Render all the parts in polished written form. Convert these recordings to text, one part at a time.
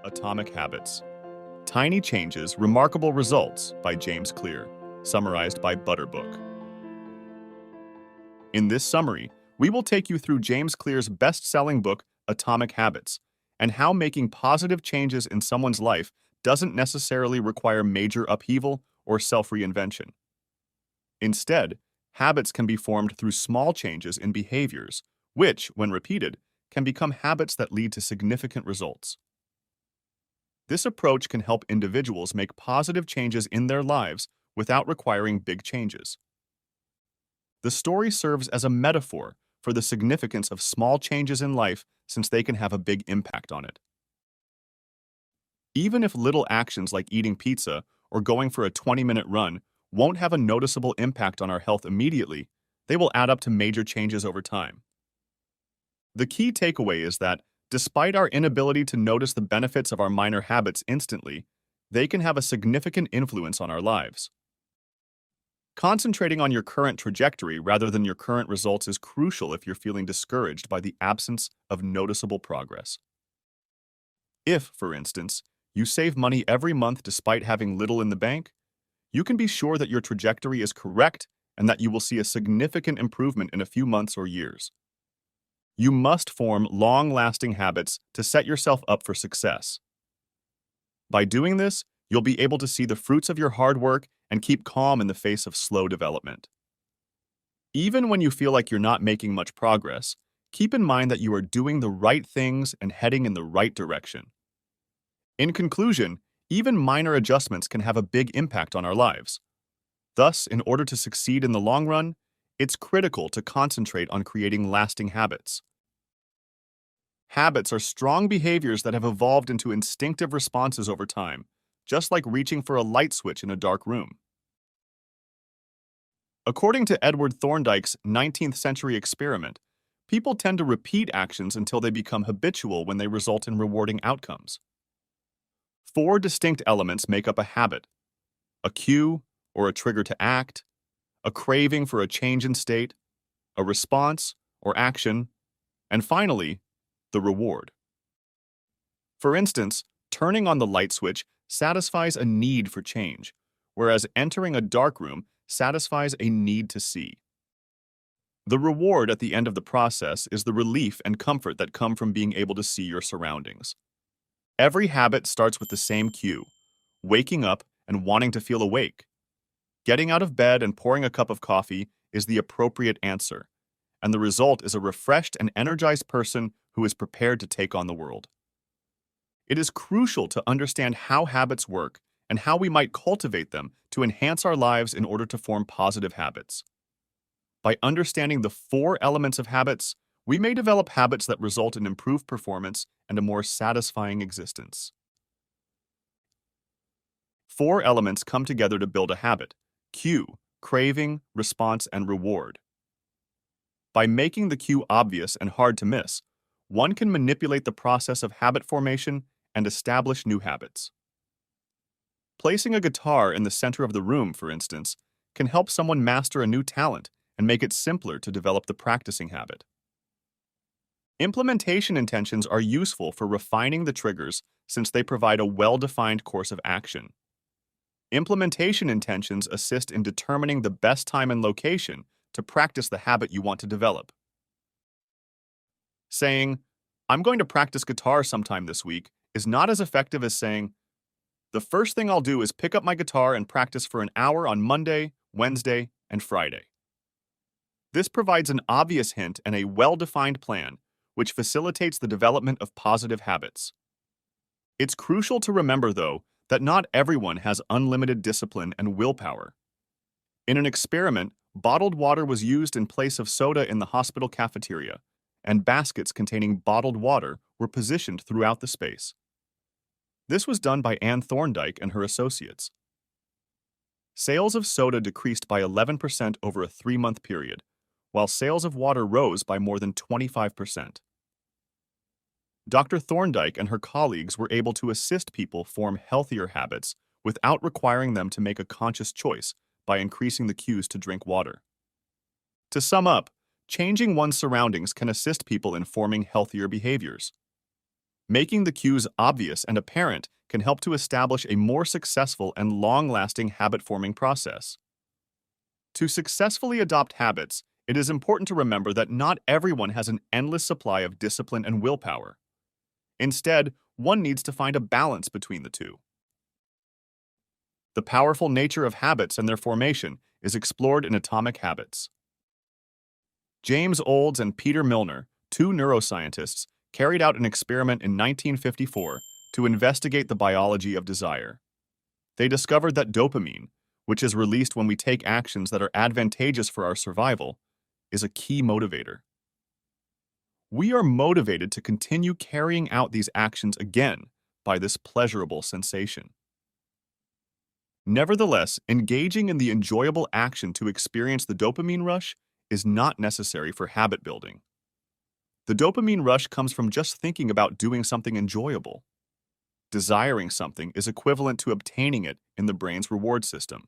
Atomic Habits. Tiny Changes, Remarkable Results by James Clear, summarized by Butterbook. In this summary, we will take you through James Clear's best-selling book, Atomic Habits, and how making positive changes in someone's life doesn't necessarily require major upheaval or self-reinvention. Instead, habits can be formed through small changes in behaviors, which, when repeated, can become habits that lead to significant results. This approach can help individuals make positive changes in their lives without requiring big changes. The story serves as a metaphor for the significance of small changes in life since they can have a big impact on it. Even if little actions like eating pizza or going for a 20-minute run won't have a noticeable impact on our health immediately, they will add up to major changes over time. The key takeaway is that, despite our inability to notice the benefits of our minor habits instantly, they can have a significant influence on our lives. Concentrating on your current trajectory rather than your current results is crucial if you're feeling discouraged by the absence of noticeable progress. If, for instance, you save money every month despite having little in the bank, you can be sure that your trajectory is correct and that you will see a significant improvement in a few months or years. You must form long-lasting habits to set yourself up for success. By doing this, you'll be able to see the fruits of your hard work and keep calm in the face of slow development. Even when you feel like you're not making much progress, keep in mind that you are doing the right things and heading in the right direction. In conclusion, even minor adjustments can have a big impact on our lives. Thus, in order to succeed in the long run, it's critical to concentrate on creating lasting habits. Habits are strong behaviors that have evolved into instinctive responses over time, just like reaching for a light switch in a dark room. According to Edward Thorndike's 19th century experiment, people tend to repeat actions until they become habitual when they result in rewarding outcomes. 4 distinct elements make up a habit: a cue or a trigger to act, a craving for a change in state, a response or action, and finally, the reward. For instance, turning on the light switch satisfies a need for change, whereas entering a dark room satisfies a need to see. The reward at the end of the process is the relief and comfort that come from being able to see your surroundings. Every habit starts with the same cue: waking up and wanting to feel awake. Getting out of bed and pouring a cup of coffee is the appropriate answer, and the result is a refreshed and energized person who is prepared to take on the world. It is crucial to understand how habits work and how we might cultivate them to enhance our lives in order to form positive habits. By understanding the 4 elements of habits, we may develop habits that result in improved performance and a more satisfying existence. 4 elements come together to build a habit: cue, craving, response, and reward. By making the cue obvious and hard to miss, one can manipulate the process of habit formation and establish new habits. Placing a guitar in the center of the room, for instance, can help someone master a new talent and make it simpler to develop the practicing habit. Implementation intentions are useful for refining the triggers since they provide a well-defined course of action. Implementation intentions assist in determining the best time and location to practice the habit you want to develop. Saying, "I'm going to practice guitar sometime this week," is not as effective as saying, "The first thing I'll do is pick up my guitar and practice for an hour on Monday, Wednesday, and Friday." This provides an obvious hint and a well-defined plan, which facilitates the development of positive habits. It's crucial to remember, though, that not everyone has unlimited discipline and willpower. In an experiment, bottled water was used in place of soda in the hospital cafeteria, and baskets containing bottled water were positioned throughout the space. This was done by Anne Thorndike and her associates. Sales of soda decreased by 11% over a 3-month period, while sales of water rose by more than 25%. Dr. Thorndike and her colleagues were able to assist people form healthier habits without requiring them to make a conscious choice by increasing the cues to drink water. To sum up, changing one's surroundings can assist people in forming healthier behaviors. Making the cues obvious and apparent can help to establish a more successful and long-lasting habit-forming process. To successfully adopt habits, it is important to remember that not everyone has an endless supply of discipline and willpower. Instead, one needs to find a balance between the two. The powerful nature of habits and their formation is explored in Atomic Habits. James Olds and Peter Milner, two neuroscientists, carried out an experiment in 1954 to investigate the biology of desire. They discovered that dopamine, which is released when we take actions that are advantageous for our survival, is a key motivator. We are motivated to continue carrying out these actions again by this pleasurable sensation. Nevertheless, engaging in the enjoyable action to experience the dopamine rush is not necessary for habit building. The dopamine rush comes from just thinking about doing something enjoyable. Desiring something is equivalent to obtaining it in the brain's reward system.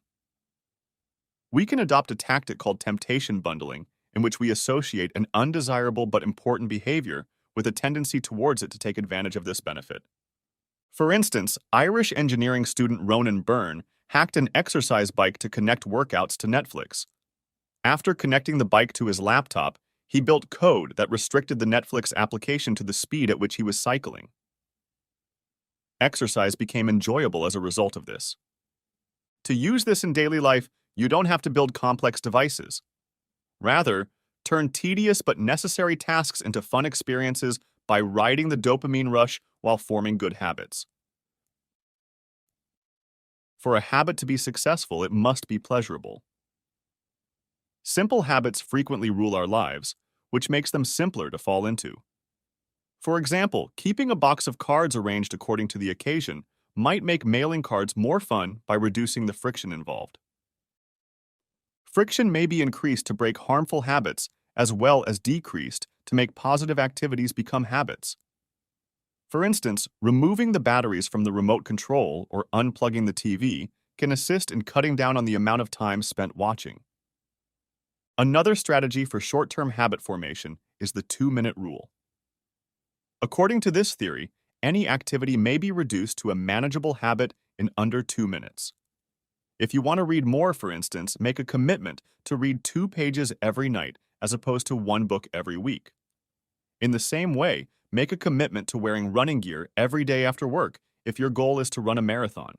We can adopt a tactic called temptation bundling, in which we associate an undesirable but important behavior with a tendency towards it to take advantage of this benefit. For instance, Irish engineering student Ronan Byrne hacked an exercise bike to connect workouts to Netflix. After connecting the bike to his laptop, he built code that restricted the Netflix application to the speed at which he was cycling. Exercise became enjoyable as a result of this. To use this in daily life, you don't have to build complex devices. Rather, turn tedious but necessary tasks into fun experiences by riding the dopamine rush while forming good habits. For a habit to be successful, it must be pleasurable. Simple habits frequently rule our lives, which makes them simpler to fall into. For example, keeping a box of cards arranged according to the occasion might make mailing cards more fun by reducing the friction involved. Friction may be increased to break harmful habits as well as decreased to make positive activities become habits. For instance, removing the batteries from the remote control or unplugging the TV can assist in cutting down on the amount of time spent watching. Another strategy for short-term habit formation is the 2-minute rule. According to this theory, any activity may be reduced to a manageable habit in under 2 minutes. If you want to read more, for instance, make a commitment to read 2 pages every night as opposed to 1 book every week. In the same way, make a commitment to wearing running gear every day after work if your goal is to run a marathon.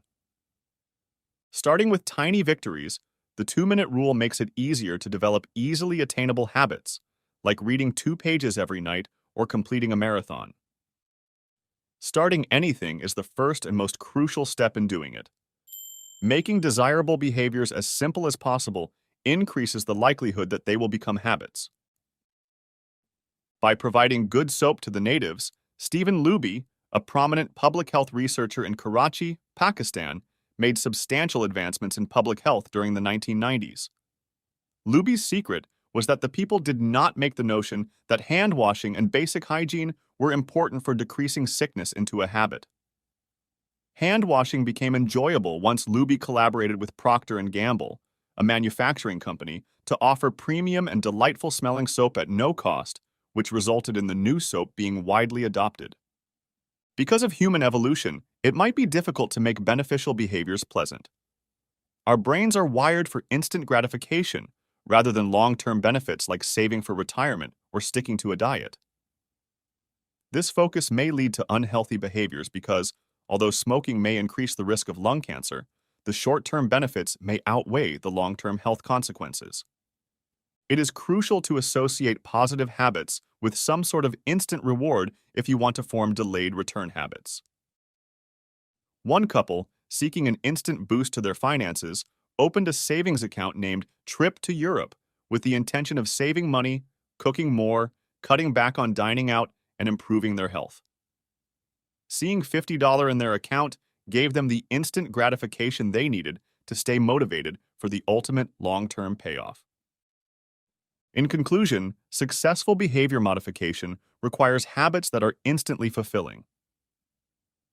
Starting with tiny victories, the 2-minute rule makes it easier to develop easily attainable habits, like reading 2 pages every night or completing a marathon. Starting anything is the first and most crucial step in doing it. Making desirable behaviors as simple as possible increases the likelihood that they will become habits. By providing good soap to the natives, Stephen Luby, a prominent public health researcher in Karachi, Pakistan, made substantial advancements in public health during the 1990s. Luby's secret was that the people did not make the notion that hand washing and basic hygiene were important for decreasing sickness into a habit. Hand washing became enjoyable once Luby collaborated with Procter & Gamble, a manufacturing company, to offer premium and delightful smelling soap at no cost, which resulted in the new soap being widely adopted. Because of human evolution, it might be difficult to make beneficial behaviors pleasant. Our brains are wired for instant gratification rather than long-term benefits like saving for retirement or sticking to a diet. This focus may lead to unhealthy behaviors because, although smoking may increase the risk of lung cancer, the short-term benefits may outweigh the long-term health consequences. It is crucial to associate positive habits with some sort of instant reward if you want to form delayed return habits. One couple, seeking an instant boost to their finances, opened a savings account named Trip to Europe with the intention of saving money, cooking more, cutting back on dining out, and improving their health. Seeing $50 in their account gave them the instant gratification they needed to stay motivated for the ultimate long-term payoff. In conclusion, successful behavior modification requires habits that are instantly fulfilling.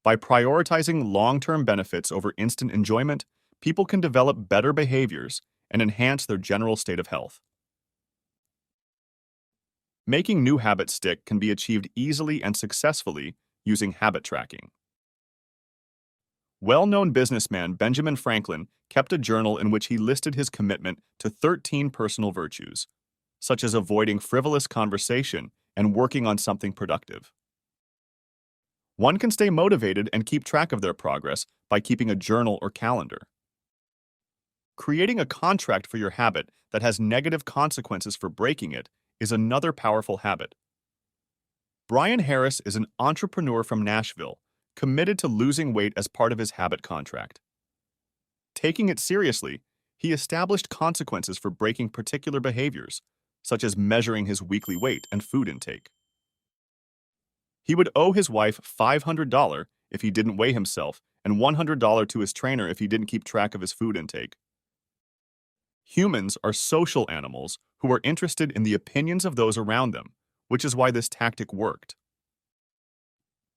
By prioritizing long-term benefits over instant enjoyment, people can develop better behaviors and enhance their general state of health. Making new habits stick can be achieved easily and successfully using habit tracking. Well-known businessman Benjamin Franklin kept a journal in which he listed his commitment to 13 personal virtues, such as avoiding frivolous conversation and working on something productive. One can stay motivated and keep track of their progress by keeping a journal or calendar. Creating a contract for your habit that has negative consequences for breaking it is another powerful habit. Brian Harris is an entrepreneur from Nashville, committed to losing weight as part of his habit contract. Taking it seriously, he established consequences for breaking particular behaviors, such as measuring his weekly weight and food intake. He would owe his wife $500 if he didn't weigh himself and $100 to his trainer if he didn't keep track of his food intake. Humans are social animals who are interested in the opinions of those around them, which is why this tactic worked.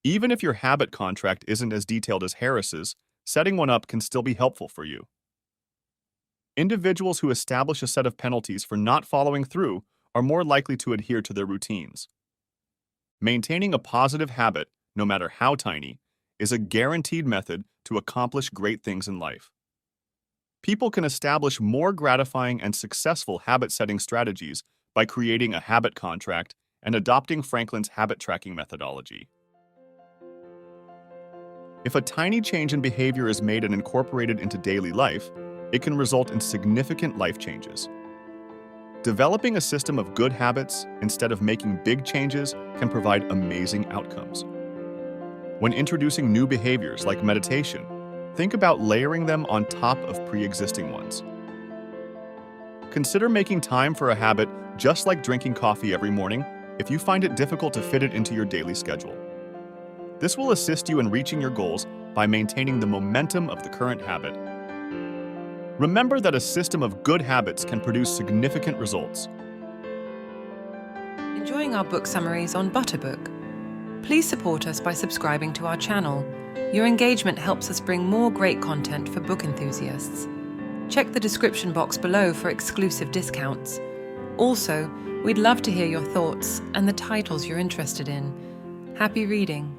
Even if your habit contract isn't as detailed as Harris's, setting one up can still be helpful for you. Individuals who establish a set of penalties for not following through are more likely to adhere to their routines. Maintaining a positive habit, no matter how tiny, is a guaranteed method to accomplish great things in life. People can establish more gratifying and successful habit-setting strategies by creating a habit contract and adopting Franklin's habit tracking methodology. If a tiny change in behavior is made and incorporated into daily life, it can result in significant life changes. Developing a system of good habits instead of making big changes can provide amazing outcomes. When introducing new behaviors like meditation, think about layering them on top of pre-existing ones. Consider making time for a habit just like drinking coffee every morning if you find it difficult to fit it into your daily schedule. This will assist you in reaching your goals by maintaining the momentum of the current habit. Remember that a system of good habits can produce significant results. Enjoying our book summaries on Butterbook? Please support us by subscribing to our channel. Your engagement helps us bring more great content for book enthusiasts. Check the description box below for exclusive discounts. Also, we'd love to hear your thoughts and the titles you're interested in. Happy reading!